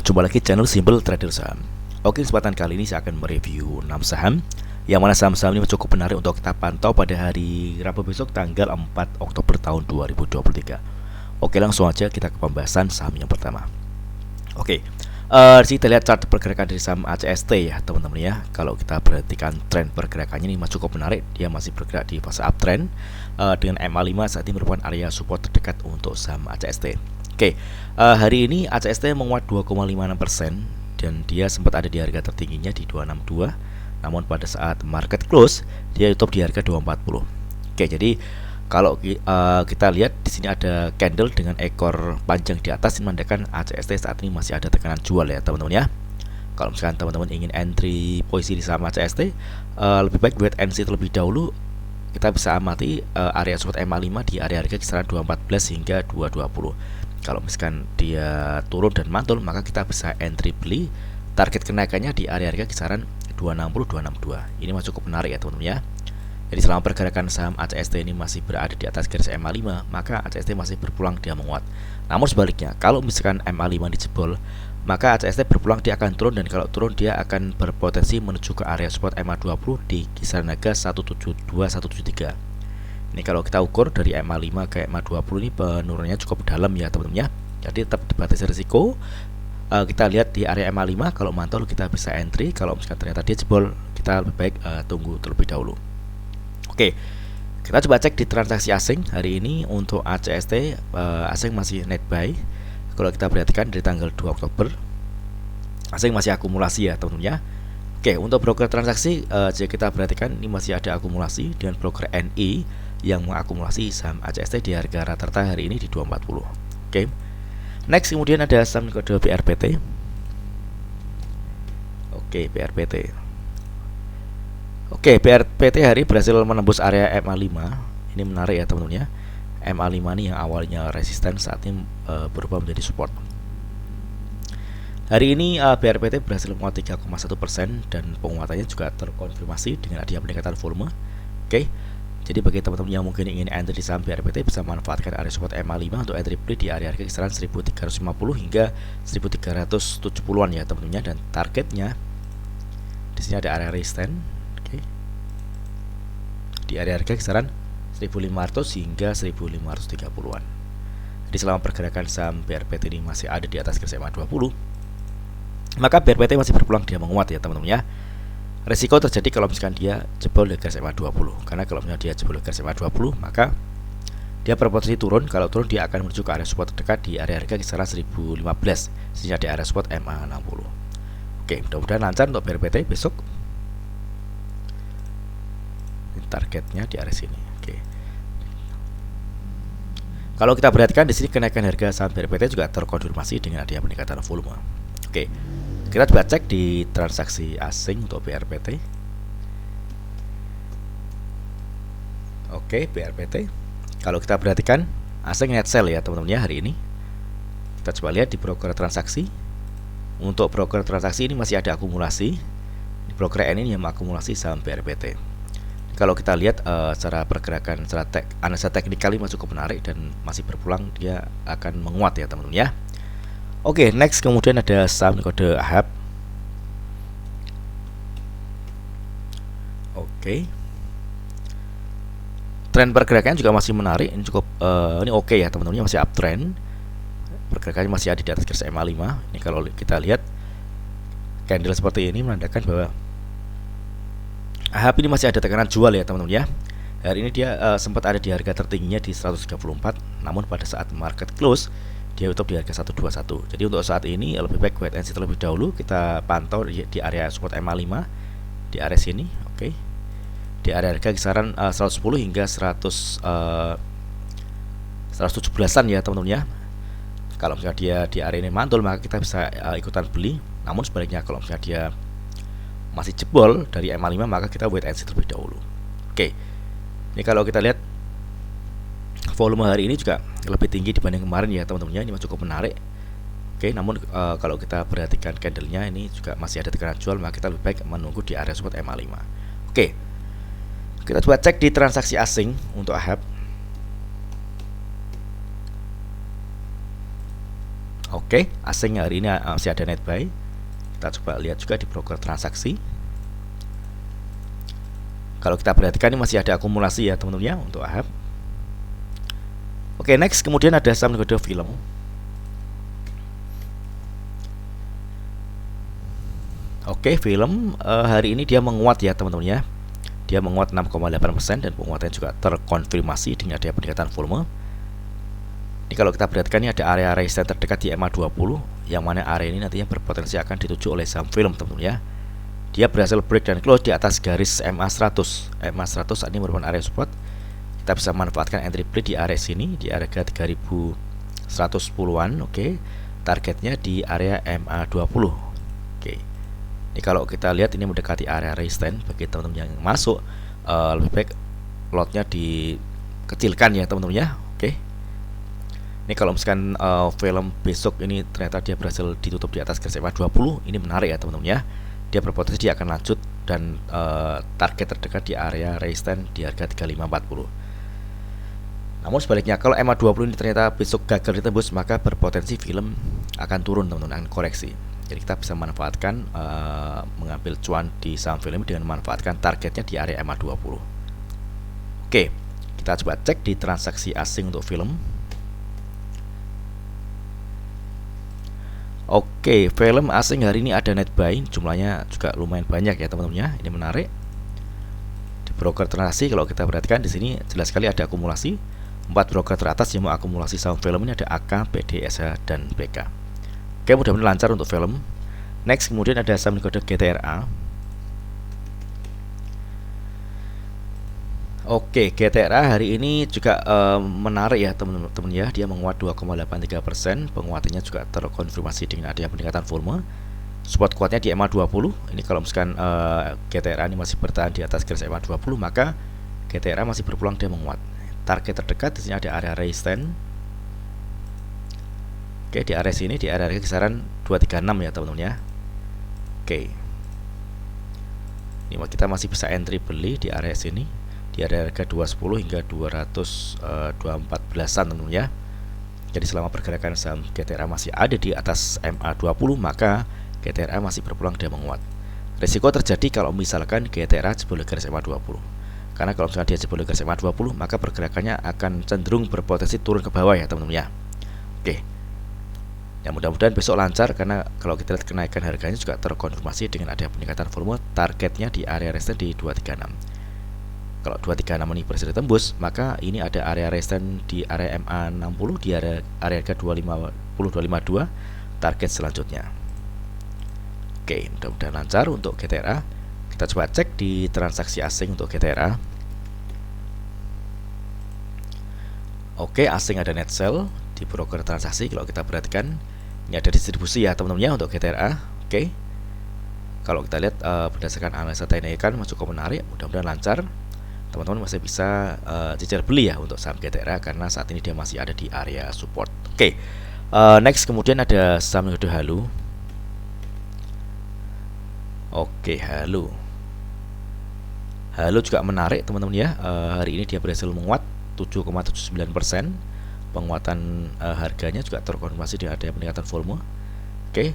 Jumpa lagi channel Simple Trader Saham. Oke, kesempatan kali ini saya akan mereview 6 saham yang mana saham-saham ini cukup menarik untuk kita pantau pada hari Rabu besok tanggal 4 Oktober tahun 2023. Oke, langsung aja kita ke pembahasan saham yang pertama. Oke, di sini kita lihat chart pergerakan dari saham ACST ya teman-teman ya. Kalau kita perhatikan tren pergerakannya ini masih cukup menarik. Dia masih bergerak di fase uptrend dengan MA5 saat ini merupakan area support terdekat untuk saham ACST. Oke, hari ini ACST menguat 2,56% dan dia sempat ada di harga tertingginya di 262. Namun pada saat market close dia tutup di harga 240. Oke, jadi kalau kita lihat di sini ada candle dengan ekor panjang di atas ini menandakan ACST saat ini masih ada tekanan jual ya teman-teman ya. Kalau misalkan teman-teman ingin entry posisi di saham ACST, lebih baik wait and see terlebih dahulu. Kita bisa amati area support MA5 di area harga kisaran 214 hingga 220. Kalau misalkan dia turun dan mantul, maka kita bisa entry beli. Target kenaikannya di area harga kisaran 260-262. Ini masih cukup menarik ya teman-teman ya. Jadi selama pergerakan saham ACST ini masih berada di atas garis MA5, maka ACST masih berpulang dia menguat. Namun sebaliknya, kalau misalkan MA5 dijebol, maka ACST berpulang dia akan turun, dan kalau turun dia akan berpotensi menuju ke area support MA20 di kisaran harga 172-173. Ini kalau kita ukur dari MA5 ke MA20 ini penurunannya cukup dalam ya teman-teman ya. Jadi tetap dibatasi risiko. Kita lihat di area MA5, kalau mantul kita bisa entry. Kalau misalkan ternyata dia jebol, kita lebih baik tunggu terlebih dahulu. Oke, kita coba cek di transaksi asing hari ini untuk ACST. Asing masih net buy. Kalau kita perhatikan dari tanggal 2 Oktober, asing masih akumulasi ya teman-teman ya. Oke, untuk broker transaksi, jika kita perhatikan ini masih ada akumulasi dengan broker NI yang mengakumulasi saham ACST di harga rata-rata hari ini di 240. Oke. Next kemudian ada saham kode BRPT. Oke, BRPT. Oke, BRPT hari berhasil menembus area MA5. Ini menarik ya teman-teman ya. MA5 ini yang awalnya resisten saat ini berubah menjadi support. Hari ini BRPT berhasil menguat 3,1% dan penguatannya juga terkonfirmasi dengan adanya peningkatan volume. Oke. Jadi bagi teman-teman yang mungkin ingin entry di saham BRPT bisa manfaatkan area support MA5 untuk entry beli di area harga kisaran 1350 hingga 1370-an ya teman-teman, dan targetnya di sini ada area resistance. Oke. Di area harga kisaran 1500 hingga 1530-an. Jadi selama pergerakan saham BRPT ini masih ada di atas garis MA20, maka BRPT masih berpeluang dia menguat ya teman-teman ya. Resiko terjadi kalau misalkan dia jebol di garis MA20, karena kalau misalkan dia jebol di garis MA20 maka dia berpotensi turun. Kalau turun dia akan menuju ke area support terdekat di area harga kisaran 1015 sehingga di area support MA60. Oke, mudah-mudahan lancar untuk BRPT besok. Ini targetnya di area sini. Oke. Kalau kita perhatikan di sini kenaikan harga saham BRPT juga terkonfirmasi dengan adanya peningkatan volume. Oke. Kita coba cek di transaksi asing untuk BRPT. Oke, BRPT. Kalau kita perhatikan asing net sell ya teman-teman ya hari ini. Kita coba lihat di broker transaksi. Untuk broker transaksi ini masih ada akumulasi. Di broker N ini yang mengakumulasi saham BRPT. Kalau kita lihat secara pergerakan secara analisa teknikal masih cukup menarik dan masih berpulang dia akan menguat ya teman-teman ya. Oke, next kemudian ada saham kode AHAB. Oke. Tren pergerakannya juga masih menarik. Ini cukup ini oke ya teman-teman, masih uptrend. Pergerakannya masih ada di atas garis MA5. Ini kalau kita lihat candle seperti ini menandakan bahwa AHAB ini masih ada tekanan jual ya teman-teman ya. Hari ini dia sempat ada di harga tertingginya di 134, namun pada saat market close dia tutup di harga 121. Jadi untuk saat ini lebih baik wait and see terlebih dahulu. Kita pantau di area support MA5 di area sini. Oke. Di area harga kisaran 110 hingga 117-an ya teman-teman ya. Kalau misalnya dia di area ini mantul maka kita bisa ikutan beli. Namun sebaliknya kalau misalnya dia masih jebol dari MA5 maka kita wait and see terlebih dahulu. Oke. Ini kalau kita lihat volume hari ini juga lebih tinggi dibanding kemarin ya teman-teman ya. Ini cukup menarik. Oke, namun kalau kita perhatikan candlenya ini juga masih ada tekanan jual, maka kita lebih baik menunggu di area support MA5. Oke. Kita coba cek di transaksi asing untuk AHAB. Oke, asing hari ini masih ada net buy. Kita coba lihat juga di broker transaksi. Kalau kita perhatikan ini masih ada akumulasi ya teman-teman ya untuk AHAB. Oke, next kemudian ada saham kode film. Oke, film hari ini dia menguat ya teman-teman ya. Dia menguat 6,8% dan penguatannya juga terkonfirmasi dengan adanya peningkatan volume. Ini kalau kita perhatikan ini ada area resistance terdekat di MA20, yang mana area ini nantinya berpotensi akan dituju oleh saham film teman-teman ya. Dia berhasil break dan close di atas garis MA100. MA100 ini merupakan area support. Kita bisa manfaatkan entry play di area sini di harga 3110-an. Oke. Targetnya di area MA20. Oke. Ini kalau kita lihat ini mendekati area resistance, bagi teman-teman yang masuk lebih baik lotnya dikecilkan ya teman-teman ya. Oke. Ini kalau misalkan film besok ini ternyata dia berhasil ditutup di atas garis MA20, ini menarik ya teman-teman ya. Dia berpotensi dia akan lanjut dan target terdekat di area resistance di harga 3540. Namun sebaliknya kalau MA20 ini ternyata besok gagal ditembus, maka berpotensi film akan turun teman-teman, akan koreksi. Jadi kita bisa manfaatkan mengambil cuan di saham film dengan memanfaatkan targetnya di area MA20. Oke, kita coba cek di transaksi asing untuk film. Oke, film asing hari ini ada net buy, jumlahnya juga lumayan banyak ya teman-teman ya. Ini menarik. Di broker transaksi kalau kita perhatikan di sini jelas sekali ada akumulasi. 4 broker teratas yang mau akumulasi saham film ini ada AK, PD, SH, dan BK. Oke, mudah-mudahan lancar untuk film. Next kemudian ada saham kode GTRA. Oke, GTRA hari ini juga menarik ya teman-teman ya. Dia menguat 2,83%, penguatannya juga terkonfirmasi dengan adanya peningkatan volume. Support kuatnya di MA20. Ini kalau misalkan GTRA ini masih bertahan di atas garis MA20, maka GTRA masih berpeluang dia menguat. Target terdekat di sini ada area resistance. Oke, di area sini di area kisaran 236 ya teman-teman ya. Oke. Ini kita masih bisa entry beli di area sini. Di area harga 210 hingga 214-an teman-teman ya. Jadi selama pergerakan saham GTRA masih ada di atas MA20, maka GTRA masih berpeluang dia menguat. Risiko terjadi kalau misalkan GTRA jebol garis MA20. Karena kalau misalkan dia jebol garis MA20, maka pergerakannya akan cenderung berpotensi turun ke bawah ya teman-teman ya. Oke. Ya mudah-mudahan besok lancar, karena kalau kita lihat kenaikan harganya juga terkonfirmasi dengan adanya peningkatan volume. Targetnya di area resistance di 236. Kalau 236 ini berhasil ditembus, maka ini ada area resistance di area MA60 di area harga 252, target selanjutnya. Oke, mudah-mudahan lancar untuk GTRA. Kita coba cek di transaksi asing untuk GTRA. Oke, asing ada net sell di broker transaksi. Kalau kita perhatikan ini ada distribusi ya teman-teman ya untuk GTRA. Oke. Kalau kita lihat berdasarkan analisa teknik kan cukup menarik, mudah-mudahan lancar. Teman-teman masih bisa cicil beli ya untuk saham GTRA karena saat ini dia masih ada di area support. Oke. Next kemudian ada saham kode Halo. Oke, Halo. Halo juga menarik teman-teman ya. Hari ini dia berhasil menguat 7,79%. Penguatan harganya juga terkonfirmasi dengan adanya peningkatan volume. Oke.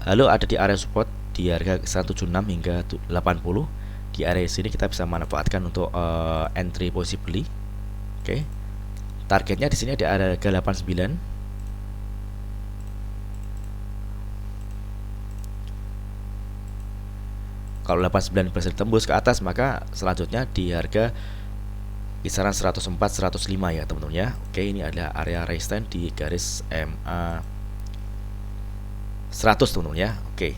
Halo ada di area support di harga 176 hingga 80. Di area sini kita bisa manfaatkan untuk entry posisi beli. Oke. Targetnya di sini ada harga 89. Kalau 89 berhasil tembus ke atas, maka selanjutnya di harga kisaran 104 105 ya teman-teman ya. Oke, ini adalah area resistance di garis MA 100 teman-teman ya. Oke.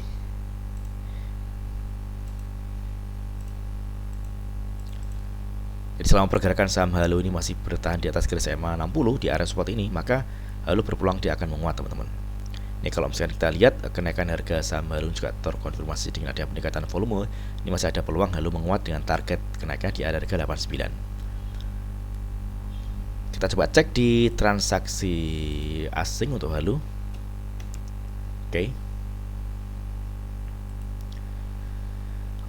Jadi selama pergerakan saham Halo ini masih bertahan di atas garis MA60 di area support ini, maka Halo berpeluang dia akan menguat teman-teman. Ini kalau misalkan kita lihat kenaikan harga saham Halo juga terkonfirmasi dengan adanya peningkatan volume. Ini masih ada peluang Halo menguat dengan target kenaikan di area harga 89. Kita coba cek di transaksi asing untuk Halo. Oke.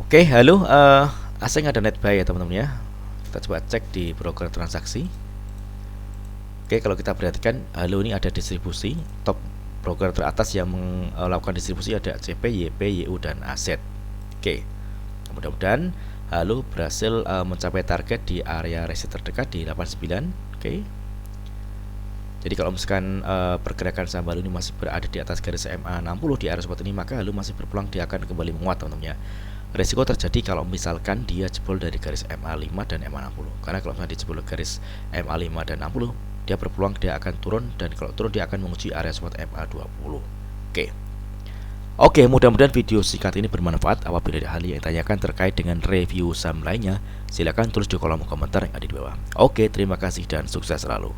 Oke, Halo asing ada net buy ya teman-teman ya. Kita coba cek di broker transaksi. Oke, kalau kita perhatikan Halo ini ada distribusi top broker teratas yang melakukan distribusi ada CP, YP, YU, dan Aset. Oke, mudah-mudahan Halo berhasil mencapai target di area resist terdekat di 89. Oke. Jadi kalau misalkan pergerakan saham Halo ini masih berada di atas garis MA 60 di area support ini, maka Halo masih berpeluang dia akan kembali menguat, teman-teman ya. Resiko terjadi kalau misalkan dia jebol dari garis MA 5 dan MA 60. Karena kalau misalnya dia jebol garis MA 5 dan 60, dia berpeluang dia akan turun, dan kalau turun dia akan menguji area support MA 20. Oke, mudah-mudahan video singkat ini bermanfaat. Apabila ada hal yang ditanyakan terkait dengan review saham lainnya, silakan tulis di kolom komentar yang ada di bawah. Oke, terima kasih dan sukses selalu.